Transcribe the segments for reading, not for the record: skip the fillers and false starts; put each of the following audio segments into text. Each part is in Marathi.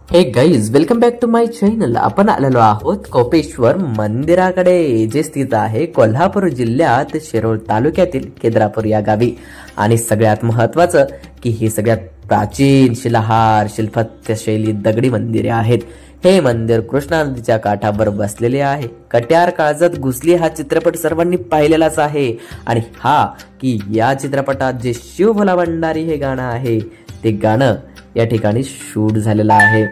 हे guys, welcome back to my channel. आपण आलेलो आहोत कोपेश्वर मंदिराकडे, जे स्थित आहे कोल्हापूर जिल्ह्यात शिरोळ तालुक्यातील केद्रापूर या गावी. आणि सगळ्यात महत्वाचं की ही सगळ्यात प्राचीन शिलाहार शिल्पशैली दगडी मंदिरे आहेत. हे मंदिर कृष्णा नदीच्या काठावर बसलेले आहे. कट्यार काळजात घुसली हा चित्रपट सर्वांनी पाहिलेलाच आहे. आणि हा की या चित्रपटात जे शिव भोला भंडारी हे गाणं आहे, ते गाणं या ठिकाणी शूट झालेला आहे.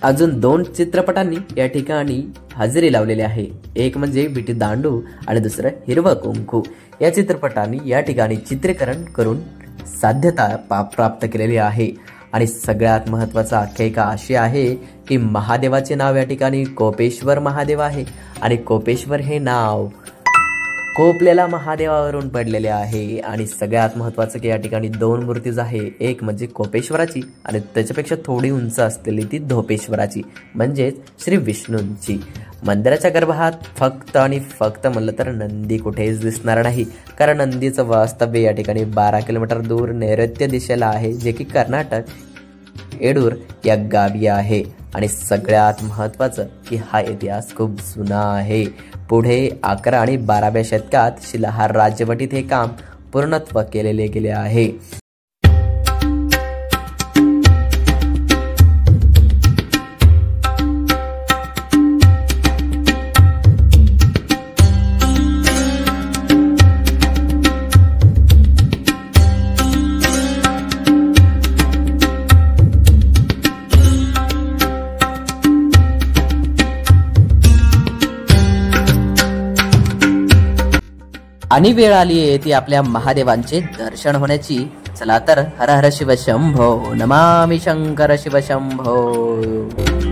अजून 2 चित्रपटांनी या ठिकाणी हजेरी लावलेली आहे. एक म्हणजे विटी दांडू आणि दुसरं हिरवं कुंकू. या चित्रपटांनी या ठिकाणी चित्रीकरण करून साध्यता प्राप्त केलेली आहे. आणि सगळ्यात महत्वाचा आख्यायिका अशी आहे की महादेवाचे नाव या ठिकाणी कोपेश्वर महादेव आहे. आणि कोपेश्वर हे नाव कोपलेला महादेवावरून पडलेले आहे. आणि सगळ्यात महत्वाचं की या ठिकाणी 2 मूर्तीज आहे. एक म्हणजे कोपेश्वराची आणि त्याच्यापेक्षा थोडी उंच असलेली ती धोपेश्वराची, म्हणजेच श्री विष्णूंची. मंदिराच्या गर्भात फक्त आणि फक्त म्हणलं तर नंदी कुठेच दिसणार नाही, कारण नंदीचं वास्तव्य या ठिकाणी 12 किलोमीटर दूर नैऋत्य दिशेला आहे, जे की कर्नाटक येडूर या गावी आहे. आणि सगळ्यात महत्वाचं की हा इतिहास खूप जुना आहे. पुढे 11 आणि 12व्या शतकात शिलाहार राज्यवटीत हे काम पूर्णत्व केलेले गेले आहे. आणि वेळ आली आहे ती आपल्या महादेवांचे दर्शन होण्याची. चला तर, हर हर शिव शंभो, नमामि शंकर शिव शंभो.